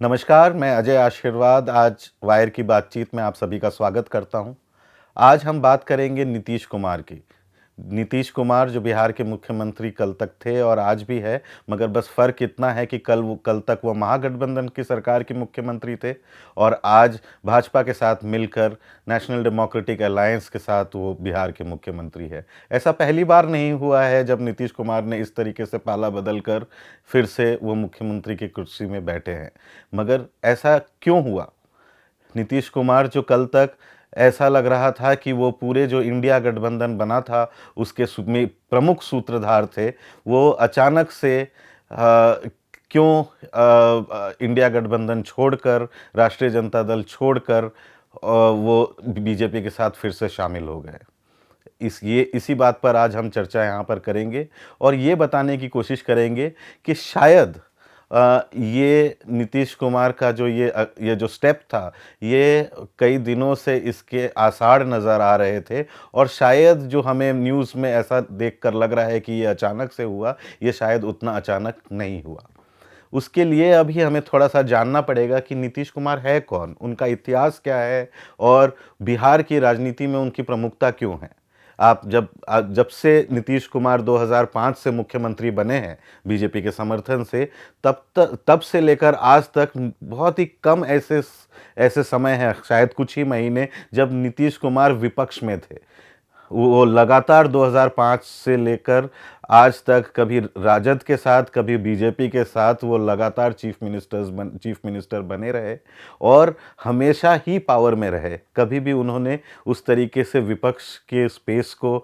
नमस्कार, मैं अजय आशीर्वाद आज वायर की बातचीत में आप सभी का स्वागत करता हूं। आज हम बात करेंगे नीतीश कुमार की। नीतीश कुमार जो बिहार के मुख्यमंत्री कल तक थे और आज भी है, मगर बस फ़र्क इतना है कि कल तक वो महागठबंधन की सरकार के मुख्यमंत्री थे और आज भाजपा के साथ मिलकर नेशनल डेमोक्रेटिक अलायंस के साथ वो बिहार के मुख्यमंत्री है। ऐसा पहली बार नहीं हुआ है जब नीतीश कुमार ने इस तरीके से पाला बदल कर फिर से वो मुख्यमंत्री की कुर्सी में बैठे हैं। मगर ऐसा क्यों हुआ? नीतीश कुमार जो कल तक ऐसा लग रहा था कि वो पूरे जो इंडिया गठबंधन बना था उसके में प्रमुख सूत्रधार थे, वो अचानक से क्यों इंडिया गठबंधन छोड़कर, राष्ट्रीय जनता दल छोड़कर वो बीजेपी के साथ फिर से शामिल हो गए। इसी बात पर आज हम चर्चा यहाँ पर करेंगे और ये बताने की कोशिश करेंगे कि शायद ये नीतीश कुमार का जो ये जो स्टेप था, ये कई दिनों से इसके आसार नज़र आ रहे थे और शायद जो हमें न्यूज़ में ऐसा देखकर लग रहा है कि ये अचानक से हुआ, ये शायद उतना अचानक नहीं हुआ। उसके लिए अभी हमें थोड़ा-सा जानना पड़ेगा कि नीतीश कुमार है कौन? उनका इतिहास क्या है? और बिहार की राजनीति में उनकी प्रमुखता क्यों है? जब से नीतीश कुमार 2005 से मुख्यमंत्री बने हैं बीजेपी के समर्थन से, तब से लेकर आज तक बहुत ही कम ऐसे समय हैं, शायद कुछ ही महीने, जब नीतीश कुमार विपक्ष में थे। वो लगातार 2005 से लेकर आज तक कभी राजद के साथ, कभी बीजेपी के साथ वो लगातार चीफ मिनिस्टर बने रहे और हमेशा ही पावर में रहे। कभी भी उन्होंने उस तरीके से विपक्ष के स्पेस को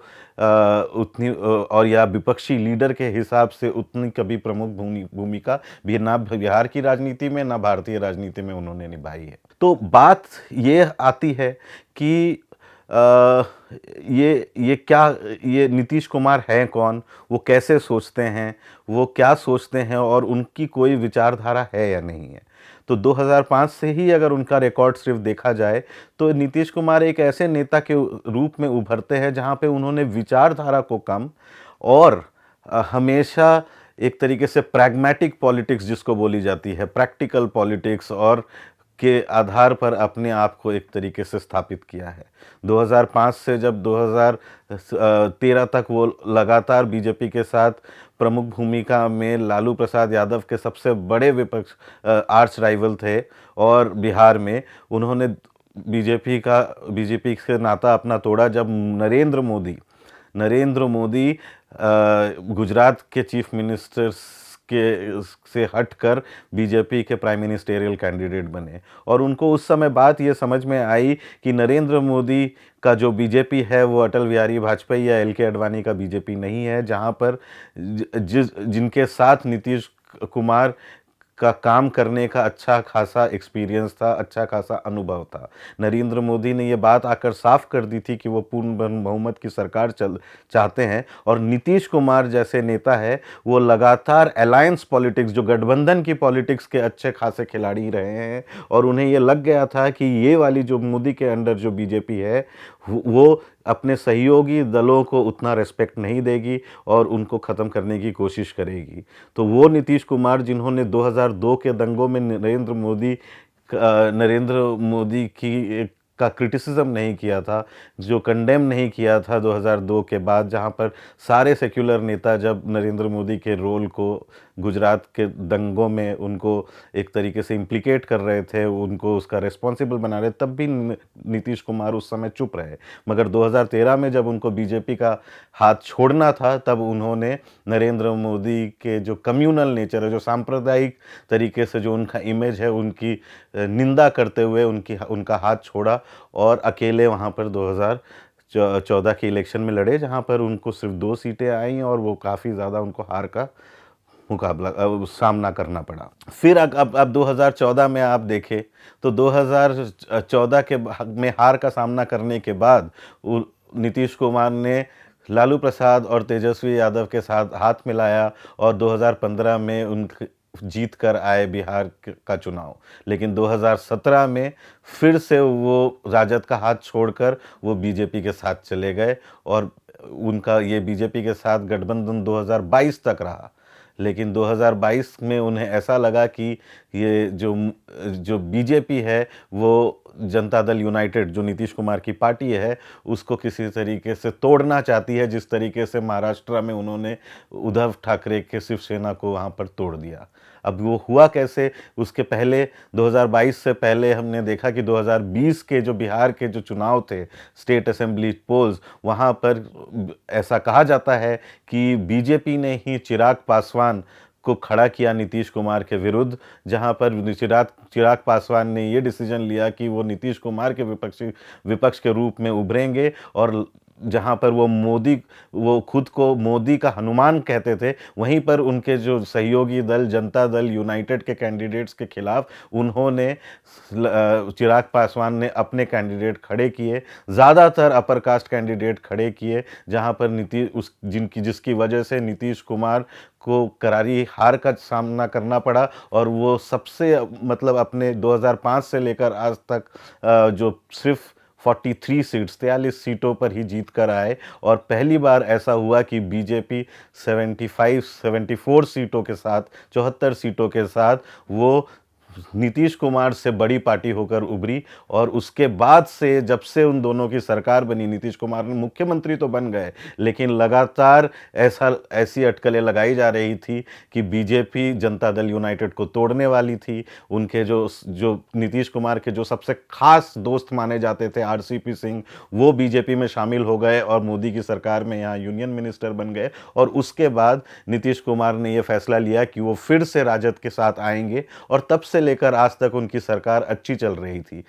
और या विपक्षी लीडर के हिसाब से उतनी कभी प्रमुख भूमिका भी ना बिहार की राजनीति में, ना भारतीय राजनीति में उन्होंने निभाई है। तो बात ये आती है कि ये नीतीश कुमार हैं कौन? वो कैसे सोचते हैं? वो क्या सोचते हैं और उनकी कोई विचारधारा है या नहीं है? तो 2005 से ही अगर उनका रिकॉर्ड सिर्फ देखा जाए, तो नीतीश कुमार एक ऐसे नेता के रूप में उभरते हैं जहाँ पे उन्होंने विचारधारा को कम और हमेशा एक तरीके से प्रैग्मैटिक पॉलिटिक्स जिसको बोली जाती है, प्रैक्टिकल पॉलिटिक्स और के आधार पर अपने आप को एक तरीके से स्थापित किया है। 2005 से जब 2013 तक वो लगातार बीजेपी के साथ प्रमुख भूमिका में लालू प्रसाद यादव के सबसे बड़े विपक्ष आर्च राइवल थे और बिहार में उन्होंने बीजेपी से नाता अपना तोड़ा जब नरेंद्र मोदी गुजरात के चीफ मिनिस्टर से हटकर बीजेपी के प्राइम मिनिस्टेरियल कैंडिडेट बने और उनको उस समय बात ये समझ में आई कि नरेंद्र मोदी का जो बीजेपी है वो अटल बिहारी वाजपेयी या एल.के. आडवाणी का बीजेपी नहीं है, जहाँ पर जिनके साथ नीतीश कुमार का काम करने का अच्छा खासा एक्सपीरियंस था, अच्छा खासा अनुभव था। नरेंद्र मोदी ने ये बात आकर साफ कर दी थी कि वो पूर्ण बहुमत की सरकार चाहते हैं और नीतीश कुमार जैसे नेता है वो लगातार अलायंस पॉलिटिक्स, जो गठबंधन की पॉलिटिक्स के अच्छे खासे खिलाड़ी रहे हैं और उन्हें ये लग गया था कि ये वाली जो मोदी के अंडर जो बीजेपी है वो अपने सहयोगी दलों को उतना रेस्पेक्ट नहीं देगी और उनको ख़त्म करने की कोशिश करेगी। तो वो नीतीश कुमार जिन्होंने 2002 के दंगों में नरेंद्र मोदी की का क्रिटिसिज्म नहीं किया था, जो कंडेम नहीं किया था 2002 के बाद, जहां पर सारे सेक्युलर नेता जब नरेंद्र मोदी के रोल को गुजरात के दंगों में उनको एक तरीके से इम्प्लिकेट कर रहे थे, उनको उसका रिस्पॉन्सिबल बना रहे, तब भी नीतीश कुमार उस समय चुप रहे। मगर 2013 में जब उनको बीजेपी का हाथ छोड़ना था, तब उन्होंने नरेंद्र मोदी के जो कम्युनल नेचर है, जो सांप्रदायिक तरीके से जो उनका इमेज है, उनकी निंदा करते हुए उनका हाथ छोड़ा और अकेले वहाँ पर 2014 के इलेक्शन में लड़े, जहाँ पर उनको सिर्फ 2 सीटें आईं और वो काफ़ी ज़्यादा उनको हार का सामना करना पड़ा। फिर अब 2014 में आप देखें तो 2014 में हार का सामना करने के बाद नीतीश कुमार ने लालू प्रसाद और तेजस्वी यादव के साथ हाथ मिलाया और 2015 में जीत कर आए बिहार का चुनाव। लेकिन 2017 में फिर से वो राजद का हाथ छोड़कर वो बीजेपी के साथ चले गए और उनका ये बीजेपी के साथ गठबंधन 2022 तक रहा। लेकिन 2022 में उन्हें ऐसा लगा कि ये जो बीजेपी है वो जनता दल यूनाइटेड जो नीतीश कुमार की पार्टी है उसको किसी तरीके से तोड़ना चाहती है, जिस तरीके से महाराष्ट्र में उन्होंने उद्धव ठाकरे के शिवसेना को वहाँ पर तोड़ दिया। अब वो हुआ कैसे, उसके पहले 2022 से पहले हमने देखा कि 2020 के जो बिहार के जो चुनाव थे स्टेट असेंबली पोल्स, वहाँ पर ऐसा कहा जाता है कि बीजेपी ने ही चिराग पासवान को खड़ा किया नीतीश कुमार के विरुद्ध, जहां पर चिराग पासवान ने ये डिसीजन लिया कि वो नीतीश कुमार के विपक्ष के रूप में उभरेंगे, और जहां पर वो खुद को मोदी का हनुमान कहते थे, वहीं पर उनके जो सहयोगी दल जनता दल यूनाइटेड के कैंडिडेट्स के खिलाफ उन्होंने चिराग पासवान ने अपने कैंडिडेट खड़े किए, ज़्यादातर अपर कास्ट कैंडिडेट खड़े किए, जहां पर जिसकी वजह से नीतीश कुमार को करारी हार का सामना करना पड़ा, और वो सबसे मतलब अपने 2005 से लेकर आज तक जो सिर्फ 43 सीटों पर ही जीत कर आए, और पहली बार ऐसा हुआ कि बीजेपी 74 सीटों के साथ 74 सीटों के साथ वो नीतीश कुमार से बड़ी पार्टी होकर उभरी। और उसके बाद से जब से उन दोनों की सरकार बनी, नीतीश कुमार ने मुख्यमंत्री तो बन गए, लेकिन लगातार ऐसी अटकलें लगाई जा रही थी कि बीजेपी जनता दल यूनाइटेड को तोड़ने वाली थी। उनके जो नीतीश कुमार के जो सबसे खास दोस्त माने जाते थे आरसीपी सिंह, वो बीजेपी में शामिल हो गए और मोदी की सरकार में यहाँ यूनियन मिनिस्टर बन गए। और उसके बाद नीतीश कुमार ने यह फैसला लिया कि वो फिर से राजद के साथ आएंगे, और तब से लेकर आज तक उनकी सरकार अच्छी चल रही थी।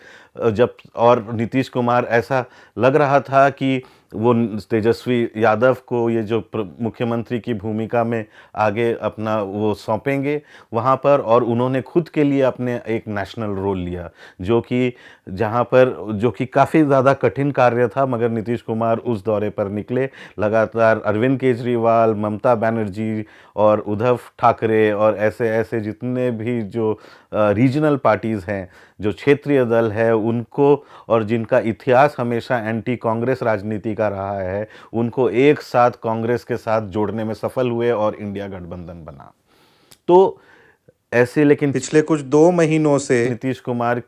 और नीतीश कुमार ऐसा लग रहा था कि वो तेजस्वी यादव को ये जो मुख्यमंत्री की भूमिका में आगे अपना वो सौंपेंगे वहाँ पर, और उन्होंने खुद के लिए अपने एक नेशनल रोल लिया, जो कि काफ़ी ज़्यादा कठिन कार्य था, मगर नीतीश कुमार उस दौरे पर निकले। लगातार अरविंद केजरीवाल, ममता बनर्जी और उद्धव ठाकरे और ऐसे जितने भी जो रीजनल पार्टीज़ हैं, जो क्षेत्रीय दल है उनको, और जिनका इतिहास हमेशा एंटी कांग्रेस राजनीति का रहा है, उनको एक साथ कांग्रेस के साथ जोड़ने में सफल हुए और इंडिया गठबंधन बना। तो ऐसे लेकिन पिछले कुछ 2 महीनों से नीतीश कुमार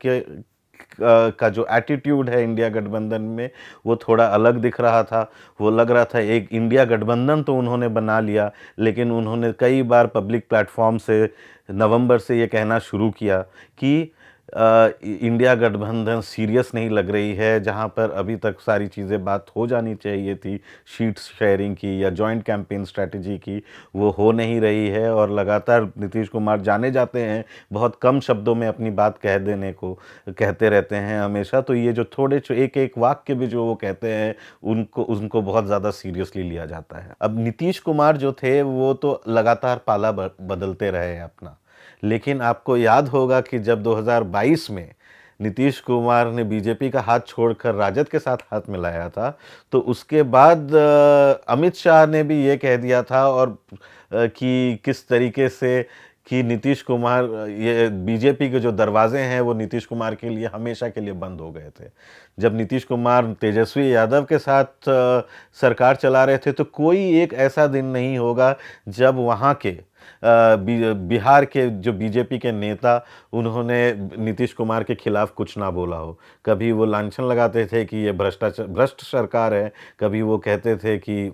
का जो एटीट्यूड है इंडिया गठबंधन में, वो थोड़ा अलग दिख रहा था। वो लग रहा था एक इंडिया गठबंधन तो उन्होंने बना लिया, लेकिन उन्होंने कई बार पब्लिक प्लेटफॉर्म से नवंबर से ये कहना शुरू किया कि इंडिया गठबंधन सीरियस नहीं लग रही है, जहां पर अभी तक सारी चीज़ें बात हो जानी चाहिए थी शीट्स शेयरिंग की या जॉइंट कैंपेन स्ट्रैटेजी की, वो हो नहीं रही है। और लगातार नीतीश कुमार जाने जाते हैं बहुत कम शब्दों में अपनी बात कहते रहते हैं हमेशा। तो ये जो थोड़े एक वाक्य भी जो वो कहते हैं उनको बहुत ज़्यादा सीरियसली लिया जाता है। अब नीतीश कुमार जो थे वो तो लगातार पाला बदलते रहे अपना, लेकिन आपको याद होगा कि जब 2022 में नीतीश कुमार ने बीजेपी का हाथ छोड़कर राजद के साथ हाथ मिलाया था, तो उसके बाद अमित शाह ने भी ये कह दिया था और कि किस तरीके से कि नीतीश कुमार, ये बीजेपी के जो दरवाजे हैं वो नीतीश कुमार के लिए हमेशा के लिए बंद हो गए थे। जब नीतीश कुमार तेजस्वी यादव के साथ सरकार चला रहे थे, तो कोई एक ऐसा दिन नहीं होगा जब वहाँ के बिहार के जो बीजेपी के नेता उन्होंने नीतीश कुमार के खिलाफ कुछ ना बोला हो। कभी वो लांछन लगाते थे कि ये भ्रष्ट सरकार है, कभी वो कहते थे कि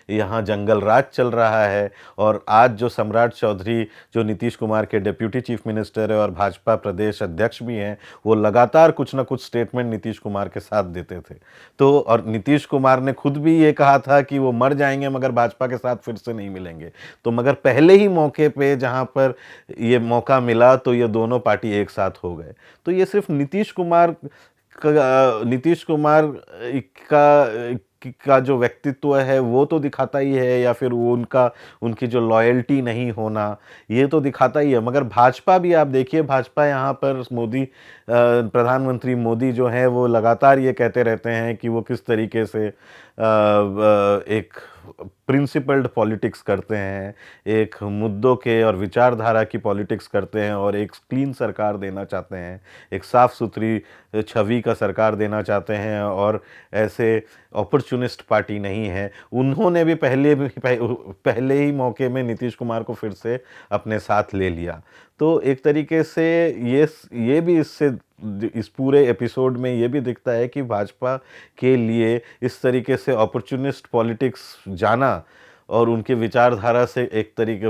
यहाँ जंगल राज चल रहा है। और आज जो सम्राट चौधरी जो नीतीश कुमार के डिप्यूटी चीफ मिनिस्टर है और भाजपा प्रदेश अध्यक्ष भी हैं, वो लगातार कुछ ना कुछ स्टेटमेंट नीतीश कुमार के साथ देते थे। तो और नीतीश कुमार ने खुद भी ये कहा था कि वो मर जाएंगे मगर भाजपा के साथ फिर से नहीं मिलेंगे। तो मगर पहले ही मौके पे जहाँ पर ये मौका मिला तो ये दोनों पार्टी एक साथ हो गए। तो ये सिर्फ नीतीश कुमार का जो व्यक्तित्व है वो तो दिखाता ही है, या फिर वो उनकी जो लॉयल्टी नहीं होना ये तो दिखाता ही है। मगर भाजपा भी आप देखिए, भाजपा यहाँ पर प्रधानमंत्री मोदी जो हैं वो लगातार ये कहते रहते हैं कि वो किस तरीके से एक प्रिंसिपल्ड पॉलिटिक्स करते हैं, एक मुद्दों के और विचारधारा की पॉलिटिक्स करते हैं और एक क्लीन सरकार देना चाहते हैं, एक साफ़ सुथरी छवि का सरकार देना चाहते हैं और ऐसे अपॉर्चुनिस्ट पार्टी नहीं है। उन्होंने भी पहले ही मौके में नीतीश कुमार को फिर से अपने साथ ले लिया। तो एक तरीके से ये भी इस पूरे एपिसोड में ये भी दिखता है कि भाजपा के लिए इस तरीके से अपॉर्चुनिस्ट पॉलिटिक्स जाना और उनके विचारधारा से एक तरीके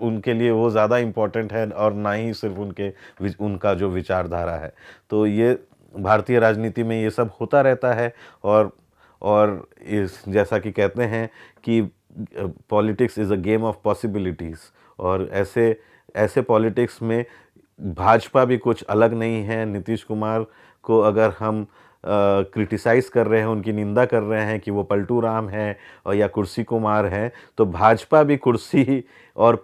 उनके लिए वो ज़्यादा इम्पोर्टेंट है और ना ही सिर्फ उनका जो विचारधारा है। तो ये भारतीय राजनीति में ये सब होता रहता है और इस जैसा कि कहते हैं कि politics is a game of possibilities, और ऐसे पॉलिटिक्स में भाजपा भी कुछ अलग नहीं है। नीतीश कुमार को अगर हम क्रिटिसाइज़ कर रहे हैं, उनकी निंदा कर रहे हैं कि वो पलटू राम हैं और या कुर्सी कुमार हैं, तो भाजपा भी कुर्सी और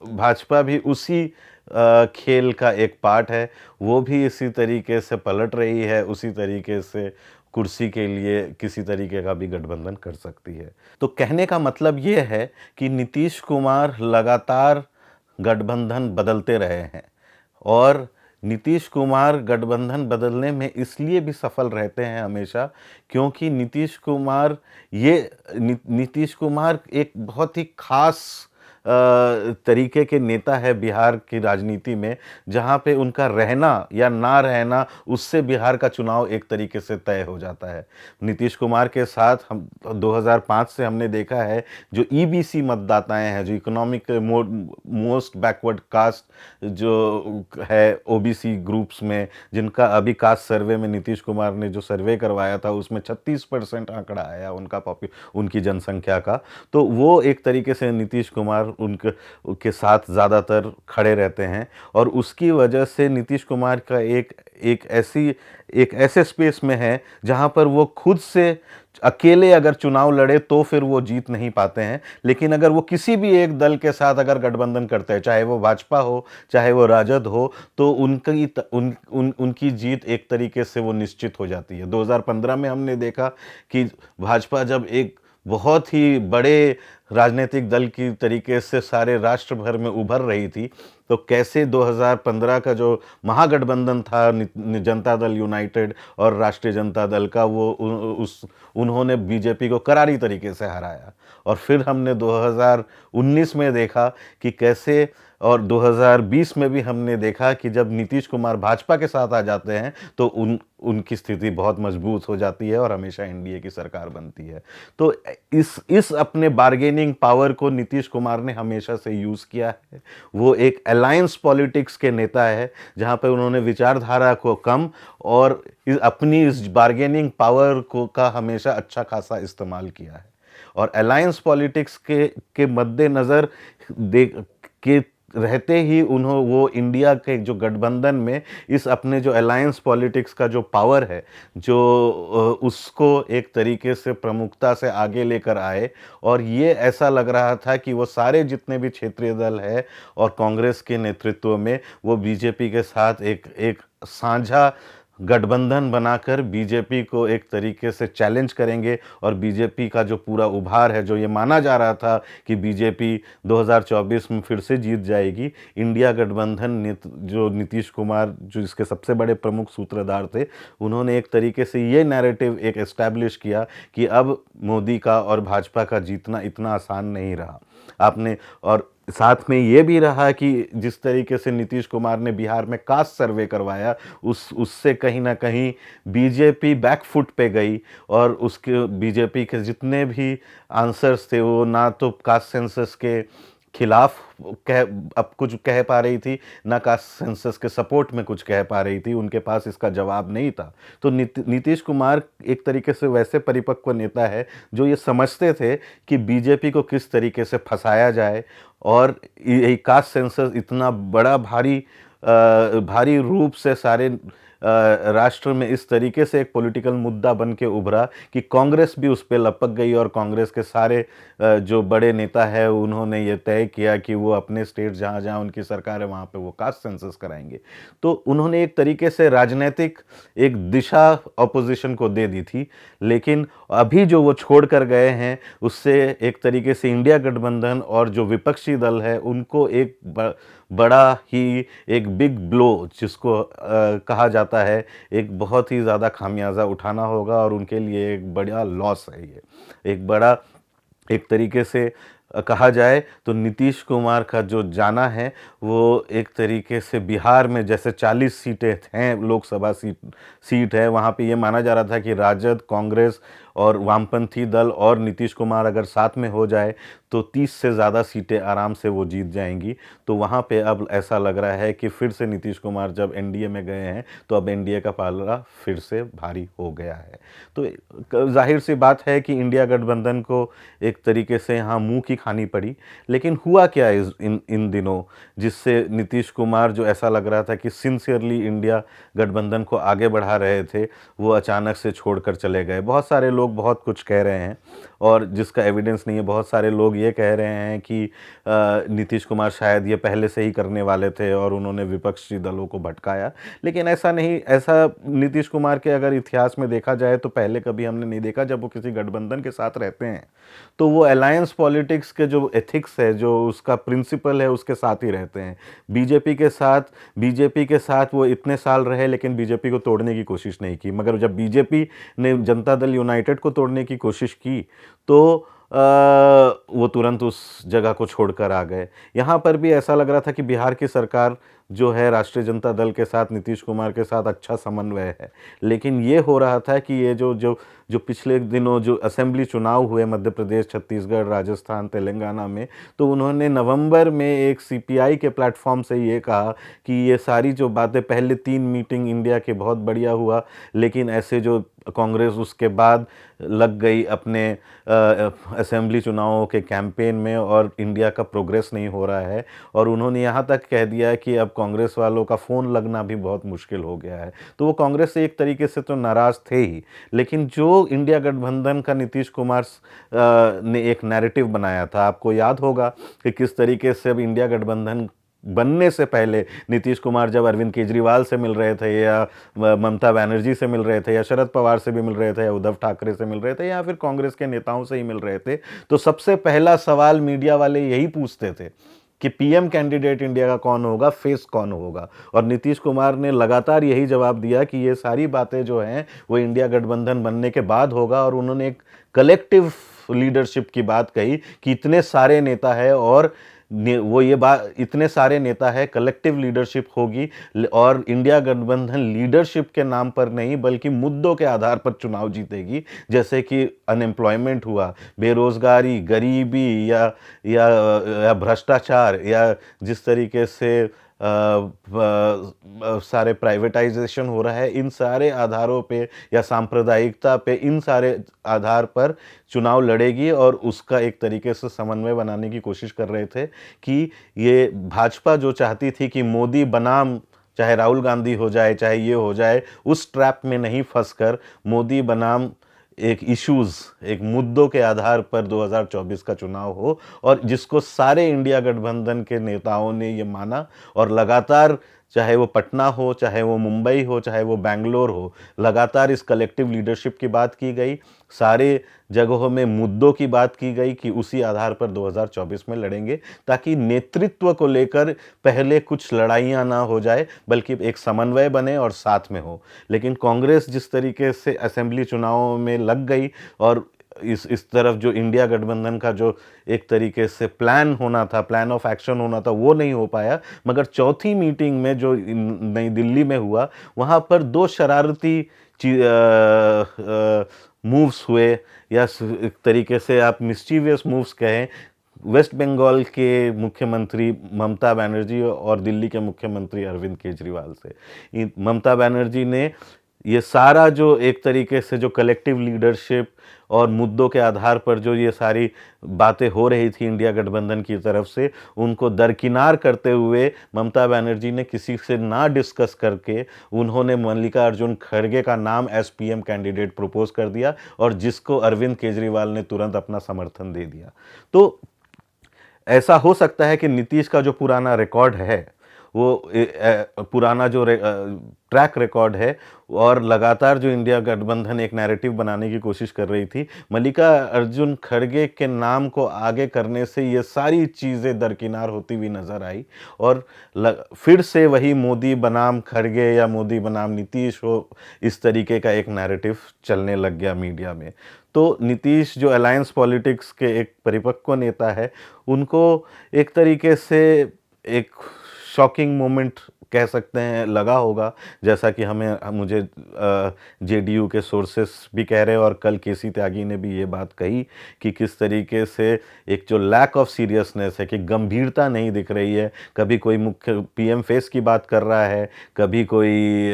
भाजपा भी उसी खेल का एक पार्ट है। वो भी इसी तरीके से पलट रही है, उसी तरीके से कुर्सी के लिए किसी तरीके का भी गठबंधन कर सकती है। तो कहने का मतलब ये है कि नीतीश कुमार लगातार गठबंधन बदलते रहे हैं और नीतीश कुमार गठबंधन बदलने में इसलिए भी सफल रहते हैं हमेशा क्योंकि नीतीश कुमार एक बहुत ही खास तरीके के नेता है बिहार की राजनीति में, जहाँ पे उनका रहना या ना रहना उससे बिहार का चुनाव एक तरीके से तय हो जाता है। नीतीश कुमार के साथ हम 2005 से हमने देखा है जो ईबीसी मतदाताएं हैं, जो इकोनॉमिक मोस्ट बैकवर्ड कास्ट जो है ओबीसी ग्रुप्स में, जिनका अभी कास्ट सर्वे में नीतीश कुमार ने जो सर्वे करवाया था उसमें 36% आंकड़ा आया उनकी जनसंख्या का। तो वो एक तरीके से नीतीश कुमार उनके साथ ज़्यादातर खड़े रहते हैं और उसकी वजह से नीतीश कुमार का एक ऐसे स्पेस में है जहां पर वो खुद से अकेले अगर चुनाव लड़े तो फिर वो जीत नहीं पाते हैं, लेकिन अगर वो किसी भी एक दल के साथ अगर गठबंधन करते हैं, चाहे वो भाजपा हो चाहे वो राजद हो, तो उनकी जीत एक तरीके से वो निश्चित हो जाती है। 2015 में हमने देखा कि भाजपा जब एक बहुत ही बड़े राजनीतिक दल की तरीके से सारे राष्ट्र भर में उभर रही थी, तो कैसे 2015 का जो महागठबंधन था जनता दल यूनाइटेड और राष्ट्रीय जनता दल का, उन्होंने बीजेपी को करारी तरीके से हराया। और फिर हमने 2019 में देखा कि कैसे, और 2020 में भी हमने देखा कि जब नीतीश कुमार भाजपा के साथ आ जाते हैं तो उनकी स्थिति बहुत मजबूत हो जाती है और हमेशा एनडीए की सरकार बनती है। तो इस अपने बार्गेनिंग पावर को नीतीश कुमार ने हमेशा से यूज़ किया है। वो एक अलायंस पॉलिटिक्स के नेता है जहाँ पे उन्होंने विचारधारा को कम और अपनी इस बार्गेनिंग पावर का हमेशा अच्छा खासा इस्तेमाल किया है। और अलायंस पॉलिटिक्स के मद्देनज़र के रहते ही वो इंडिया के जो गठबंधन में इस अपने जो अलायंस पॉलिटिक्स का जो पावर है, जो उसको एक तरीके से प्रमुखता से आगे लेकर आए। और ये ऐसा लग रहा था कि वो सारे जितने भी क्षेत्रीय दल है और कांग्रेस के नेतृत्व में वो बीजेपी के साथ एक साझा गठबंधन बनाकर बीजेपी को एक तरीके से चैलेंज करेंगे और बीजेपी का जो पूरा उभार है, जो ये माना जा रहा था कि बीजेपी 2024 में फिर से जीत जाएगी, इंडिया गठबंधन जो नीतीश कुमार जो इसके सबसे बड़े प्रमुख सूत्रधार थे, उन्होंने एक तरीके से ये नैरेटिव एक एस्टैब्लिश किया कि अब मोदी का और भाजपा का जीतना इतना आसान नहीं रहा। और साथ में ये भी रहा कि जिस तरीके से नीतीश कुमार ने बिहार में कास्ट सर्वे करवाया, उससे कहीं ना कहीं बीजेपी बैकफुट पे गई और उसके बीजेपी के जितने भी आंसर्स थे वो ना तो कास्ट सेंसस के खिलाफ अब कुछ कह पा रही थी, ना कास्ट सेंसस के सपोर्ट में कुछ कह पा रही थी, उनके पास इसका जवाब नहीं था। तो नीतीश कुमार एक तरीके से वैसे परिपक्व नेता है जो ये समझते थे कि बीजेपी को किस तरीके से फंसाया जाए और ये कास्ट सेंसस इतना बड़ा भारी रूप से सारे राष्ट्र में इस तरीके से एक पॉलिटिकल मुद्दा बन के उभरा कि कांग्रेस भी उस पर लपक गई और कांग्रेस के सारे जो बड़े नेता है उन्होंने ये तय किया कि वो अपने स्टेट जहाँ जहाँ उनकी सरकार है वहाँ पे वो कास्ट सेंसस कराएंगे। तो उन्होंने एक तरीके से राजनीतिक एक दिशा ऑपोजिशन को दे दी थी, लेकिन अभी जो वो छोड़ कर गए हैं उससे एक तरीके से इंडिया गठबंधन और जो विपक्षी दल है उनको एक बड़ा ही एक बिग ब्लो जिसको कहा जाता है, एक बहुत ही ज़्यादा खामियाजा उठाना होगा और उनके लिए एक बड़ा लॉस है। ये एक बड़ा एक तरीके से कहा जाए तो नीतीश कुमार का जो जाना है वो एक तरीके से बिहार में जैसे 40 सीटें हैं, लोकसभा सीट है, वहाँ पे ये माना जा रहा था कि राजद, कांग्रेस और वामपंथी दल और नीतीश कुमार अगर साथ में हो जाए तो 30 से ज़्यादा सीटें आराम से वो जीत जाएंगी। तो वहाँ पे अब ऐसा लग रहा है कि फिर से नीतीश कुमार जब एनडीए में गए हैं तो अब एनडीए का पाला फिर से भारी हो गया है। तो जाहिर सी बात है कि इंडिया गठबंधन को एक तरीके से यहाँ मुंह की खानी पड़ी। लेकिन हुआ क्या इन दिनों जिससे नीतीश कुमार जो ऐसा लग रहा था कि सिंसियरली इंडिया गठबंधन को आगे बढ़ा रहे थे वो अचानक से छोड़कर चले गए। बहुत सारे लोग बहुत कुछ कह रहे हैं और जिसका एविडेंस नहीं है। बहुत सारे लोग ये कह रहे हैं कि नीतीश कुमार शायद ये पहले से ही करने वाले थे और उन्होंने विपक्षी दलों को भटकाया, लेकिन ऐसा नहीं। ऐसा नीतीश कुमार के अगर इतिहास में देखा जाए तो पहले कभी हमने नहीं देखा। जब वो किसी गठबंधन के साथ रहते हैं तो वो अलायंस पॉलिटिक्स के जो एथिक्स है, जो उसका प्रिंसिपल है, उसके साथ ही रहते हैं। बीजेपी के साथ वो इतने साल रहे लेकिन बीजेपी को तोड़ने की कोशिश नहीं की, मगर जब बीजेपी ने जनता दल यूनाइटेड को तोड़ने की कोशिश की तो वो तुरंत उस जगह को छोड़कर आ गए। यहाँ पर भी ऐसा लग रहा था कि बिहार की सरकार जो है राष्ट्रीय जनता दल के साथ, नीतीश कुमार के साथ अच्छा समन्वय है, लेकिन ये हो रहा था कि ये जो पिछले दिनों जो असेंबली चुनाव हुए मध्य प्रदेश, छत्तीसगढ़, राजस्थान, तेलंगाना में, तो उन्होंने नवंबर में एक सीपीआई के प्लेटफॉर्म से ये कहा कि ये सारी जो बातें, पहले 3 मीटिंग इंडिया के बहुत बढ़िया हुआ, लेकिन ऐसे जो कांग्रेस उसके बाद लग गई अपने असेंबली चुनावों के कैंपेन में और इंडिया का प्रोग्रेस नहीं हो रहा है। और उन्होंने यहाँ तक कह दिया कि अब कांग्रेस वालों का फ़ोन लगना भी बहुत मुश्किल हो गया है। तो वो कांग्रेस से एक तरीके से तो नाराज़ थे ही, लेकिन जो इंडिया गठबंधन का नीतीश कुमार ने एक नैरेटिव बनाया था, आपको याद होगा कि किस तरीके से अब इंडिया गठबंधन बनने से पहले नीतीश कुमार जब अरविंद केजरीवाल से मिल रहे थे या ममता बनर्जी से मिल रहे थे या शरद पवार से भी मिल रहे थे या उद्धव ठाकरे से मिल रहे थे या फिर कांग्रेस के नेताओं से ही मिल रहे थे, तो सबसे पहला सवाल मीडिया वाले यही पूछते थे कि पीएम कैंडिडेट इंडिया का कौन होगा, फेस कौन होगा। और नीतीश कुमार ने लगातार यही जवाब दिया कि ये सारी बातें जो हैं वो इंडिया गठबंधन बनने के बाद होगा। और उन्होंने एक कलेक्टिव लीडरशिप की बात कही कि इतने सारे नेता है और वो ये बात, इतने सारे नेता है, कलेक्टिव लीडरशिप होगी और इंडिया गठबंधन लीडरशिप के नाम पर नहीं बल्कि मुद्दों के आधार पर चुनाव जीतेगी, जैसे कि अनएम्प्लॉयमेंट हुआ, बेरोजगारी, गरीबी या भ्रष्टाचार या जिस तरीके से सारे प्राइवेटाइजेशन हो रहा है, इन सारे आधारों पे या सांप्रदायिकता पे, इन सारे आधार पर चुनाव लड़ेगी। और उसका एक तरीके से समन्वय बनाने की कोशिश कर रहे थे कि ये भाजपा जो चाहती थी कि मोदी बनाम चाहे राहुल गांधी हो जाए चाहे ये हो जाए, उस ट्रैप में नहीं फंसकर मोदी बनाम एक इश्यूज, एक मुद्दों के आधार पर 2024 का चुनाव हो, और जिसको सारे इंडिया गठबंधन के नेताओं ने ये माना। और लगातार चाहे वो पटना हो, चाहे वो मुंबई हो, चाहे वो बेंगलोर हो, लगातार इस कलेक्टिव लीडरशिप की बात की गई, सारे जगहों में मुद्दों की बात की गई कि उसी आधार पर 2024 में लड़ेंगे, ताकि नेतृत्व को लेकर पहले कुछ लड़ाइयाँ ना हो जाए बल्कि एक समन्वय बने और साथ में हो। लेकिन कांग्रेस जिस तरीके से असेंबली चुनावों में लग गई और इस तरफ जो इंडिया गठबंधन का जो एक तरीके से प्लान होना था, प्लान ऑफ एक्शन होना था, वो नहीं हो पाया। मगर चौथी मीटिंग में जो नई दिल्ली में हुआ, वहाँ पर 2 शरारती मूव्स हुए, या एक तरीके से आप मिस्चीवियस मूव्स कहें, वेस्ट बंगाल के मुख्यमंत्री ममता बनर्जी और दिल्ली के मुख्यमंत्री अरविंद केजरीवाल से। ममता बनर्जी ने ये सारा जो एक तरीके से जो कलेक्टिव लीडरशिप और मुद्दों के आधार पर जो ये सारी बातें हो रही थी इंडिया गठबंधन की तरफ से, उनको दरकिनार करते हुए ममता बनर्जी ने किसी से ना डिस्कस करके उन्होंने मल्लिकार्जुन खड़गे का नाम एज पीएम कैंडिडेट प्रपोज कर दिया और जिसको अरविंद केजरीवाल ने तुरंत अपना समर्थन दे दिया। तो ऐसा हो सकता है कि नीतीश का जो पुराना रिकॉर्ड है वो पुराना जो ट्रैक रिकॉर्ड है और लगातार जो इंडिया गठबंधन एक नैरेटिव बनाने की कोशिश कर रही थी, मल्लिकार्जुन खड़गे के नाम को आगे करने से ये सारी चीज़ें दरकिनार होती हुई नजर आई और फिर से वही मोदी बनाम खड़गे या मोदी बनाम नीतीश हो, इस तरीके का एक नैरेटिव चलने लग गया मीडिया में। तो नीतीश जो अलायंस पॉलिटिक्स के एक परिपक्व नेता है, उनको एक तरीके से एक शॉकिंग मोमेंट कह सकते हैं लगा होगा, जैसा कि मुझे जेडीयू के सोर्सेस भी कह रहे हैं और कल केसी त्यागी ने भी ये बात कही कि किस तरीके से एक जो लैक ऑफ सीरियसनेस है, कि गंभीरता नहीं दिख रही है। कभी कोई मुख्य पीएम फेस की बात कर रहा है, कभी कोई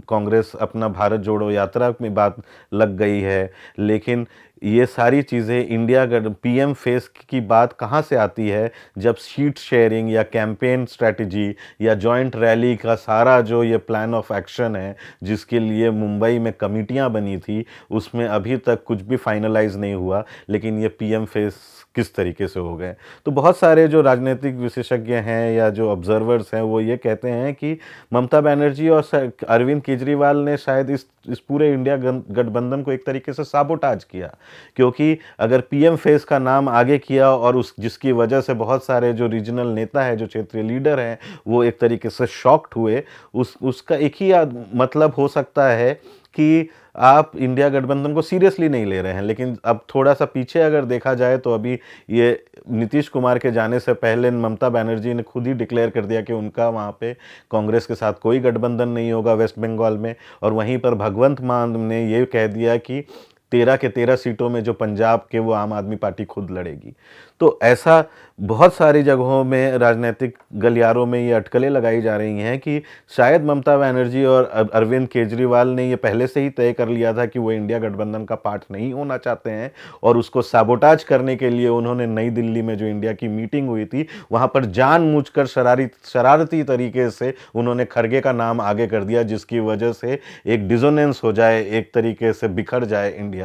कांग्रेस अपना भारत जोड़ो यात्रा में बात लग गई है। लेकिन ये सारी चीज़ें इंडिया पीएम फेस की बात कहाँ से आती है, जब सीट शेयरिंग या कैंपेन स्ट्रैटेजी या जॉइंट रैली का सारा जो ये प्लान ऑफ एक्शन है, जिसके लिए मुंबई में कमिटियां बनी थी, उसमें अभी तक कुछ भी फाइनलाइज नहीं हुआ, लेकिन ये पीएम फेस किस तरीके से हो गए। तो बहुत सारे जो राजनीतिक विशेषज्ञ हैं या जो ऑब्जर्वर्स हैं, वो ये कहते हैं कि ममता बनर्जी और अरविंद केजरीवाल ने शायद इस पूरे इंडिया गठबंधन को एक तरीके से साबोटाज किया, क्योंकि अगर पीएम फेस का नाम आगे किया और जिसकी वजह से बहुत सारे जो रीजनल नेता है, जो क्षेत्रीय लीडर हैं, वो एक तरीके से शॉक्ड हुए, उसका एक ही मतलब हो सकता है कि आप इंडिया गठबंधन को सीरियसली नहीं ले रहे हैं। लेकिन अब थोड़ा सा पीछे अगर देखा जाए तो अभी ये नीतीश कुमार के जाने से पहले ममता बनर्जी ने खुद ही डिक्लेयर कर दिया कि उनका वहाँ पे कांग्रेस के साथ कोई गठबंधन नहीं होगा वेस्ट बंगाल में, और वहीं पर भगवंत मान ने ये कह दिया कि 13 के 13 सीटों में जो पंजाब के वो आम आदमी पार्टी खुद लड़ेगी। तो ऐसा बहुत सारी जगहों में राजनीतिक गलियारों में ये अटकलें लगाई जा रही हैं कि शायद ममता बनर्जी और अरविंद केजरीवाल ने ये पहले से ही तय कर लिया था कि वो इंडिया गठबंधन का पार्ट नहीं होना चाहते हैं, और उसको सैबोटाज करने के लिए उन्होंने नई दिल्ली में जो इंडिया की मीटिंग हुई थी, वहाँ पर जानबूझकर शरारती तरीके से उन्होंने खड़गे का नाम आगे कर दिया, जिसकी वजह से एक डिसोनेंस हो जाए, एक तरीके से बिखर जाए इंडिया।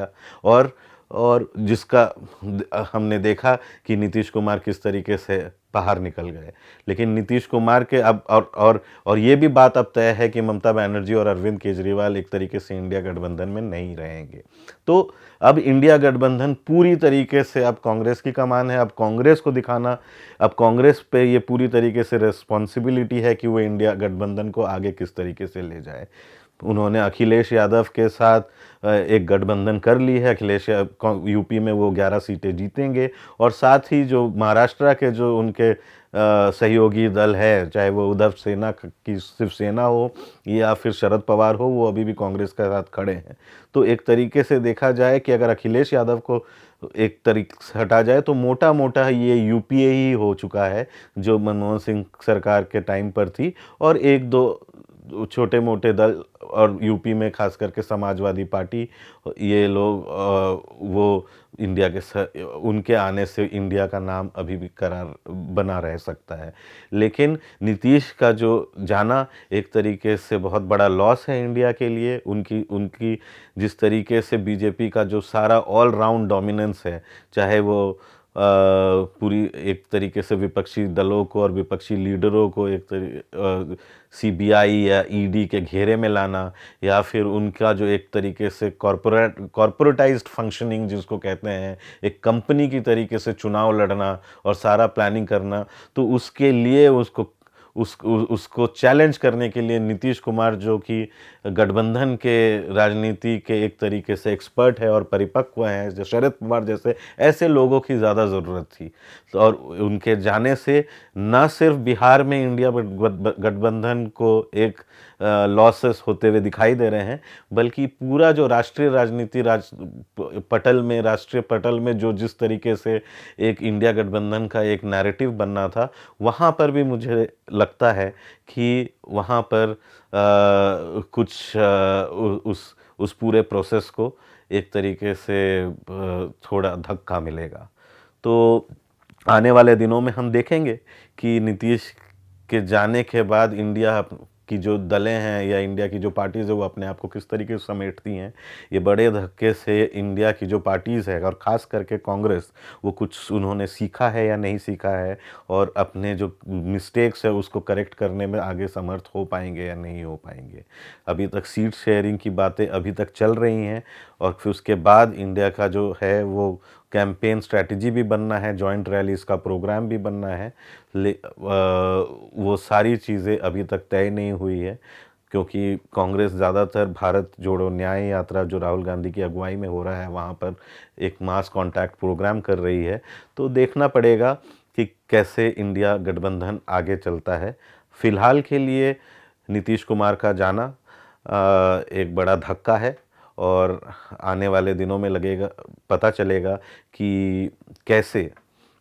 और जिसका हमने देखा कि नीतीश कुमार किस तरीके से बाहर निकल गए। लेकिन नीतीश कुमार के अब और ये भी बात अब तय है कि ममता बनर्जी और अरविंद केजरीवाल एक तरीके से इंडिया गठबंधन में नहीं रहेंगे। तो अब इंडिया गठबंधन पूरी तरीके से अब कांग्रेस की कमान है। अब कांग्रेस को दिखाना, अब कांग्रेस पे ये पूरी तरीके से रिस्पॉन्सिबिलिटी है कि वो इंडिया गठबंधन को आगे किस तरीके से ले जाए। उन्होंने अखिलेश यादव के साथ एक गठबंधन कर ली है। अखिलेश यूपी में वो 11 सीटें जीतेंगे, और साथ ही जो महाराष्ट्र के जो उनके सहयोगी दल है, चाहे वो उद्धव सेना की शिवसेना हो या फिर शरद पवार हो, वो अभी भी कांग्रेस के साथ खड़े हैं। तो एक तरीके से देखा जाए कि अगर अखिलेश यादव को एक तरीके से हटा जाए तो मोटा मोटा ये यूपीए ही हो चुका है, जो मनमोहन सिंह सरकार के टाइम पर थी, और एक दो छोटे मोटे दल, और यूपी में खास करके समाजवादी पार्टी, ये लोग वो इंडिया के उनके आने से इंडिया का नाम अभी भी करार बना रह सकता है। लेकिन नीतीश का जो जाना एक तरीके से बहुत बड़ा लॉस है इंडिया के लिए। उनकी जिस तरीके से बीजेपी का जो सारा ऑल राउंड डोमिनेंस है, चाहे वो पूरी एक तरीके से विपक्षी दलों को और विपक्षी लीडरों को एक सीबीआई या ईडी के घेरे में लाना, या फिर उनका जो एक तरीके से कॉर्पोरेटाइज्ड फंक्शनिंग जिसको कहते हैं, एक कंपनी की तरीके से चुनाव लड़ना और सारा प्लानिंग करना, तो उसके लिए उसको चैलेंज करने के लिए नीतीश कुमार, जो कि गठबंधन के राजनीति के एक तरीके से एक्सपर्ट है और परिपक्व हैं, जो शरद पवार जैसे ऐसे लोगों की ज़्यादा ज़रूरत थी। तो और उनके जाने से न सिर्फ बिहार में इंडिया गठबंधन को एक लॉसेस होते हुए दिखाई दे रहे हैं, बल्कि पूरा जो राष्ट्रीय राजनीति राष्ट्रीय पटल में जो जिस तरीके से एक इंडिया गठबंधन का एक नैरेटिव बनना था, वहाँ पर भी मुझे लगता है कि वहाँ पर कुछ उस पूरे प्रोसेस को एक तरीके से थोड़ा धक्का मिलेगा। तो आने वाले दिनों में हम देखेंगे कि नीतीश के जाने के बाद इंडिया की जो दलें हैं या इंडिया की जो पार्टीज़ है वो अपने आप को किस तरीके से समेटती हैं। ये बड़े धक्के से इंडिया की जो पार्टीज़ है और ख़ास करके कांग्रेस, वो कुछ उन्होंने सीखा है या नहीं सीखा है, और अपने जो मिस्टेक्स है उसको करेक्ट करने में आगे समर्थ हो पाएंगे या नहीं हो पाएंगे। अभी तक सीट शेयरिंग की बातें अभी तक चल रही हैं, और फिर उसके बाद इंडिया का जो है वो कैंपेन स्ट्रैटेजी भी बनना है, जॉइंट रैलीज़ का प्रोग्राम भी बनना है। वो सारी चीज़ें अभी तक तय नहीं हुई है, क्योंकि कांग्रेस ज़्यादातर भारत जोड़ो न्याय यात्रा जो राहुल गांधी की अगुवाई में हो रहा है वहाँ पर एक मास कॉन्टैक्ट प्रोग्राम कर रही है। तो देखना पड़ेगा कि कैसे इंडिया गठबंधन आगे चलता है। फ़िलहाल के लिए नीतीश कुमार का जाना एक बड़ा धक्का है, और आने वाले दिनों में पता चलेगा कि कैसे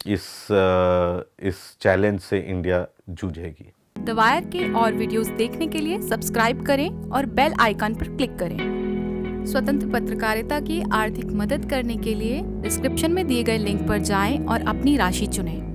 इस चैलेंज से इंडिया जूझेगी। द वायर के और वीडियोस देखने के लिए सब्सक्राइब करें और बेल आइकन पर क्लिक करें। स्वतंत्र पत्रकारिता की आर्थिक मदद करने के लिए डिस्क्रिप्शन में दिए गए लिंक पर जाएं और अपनी राशि चुनें।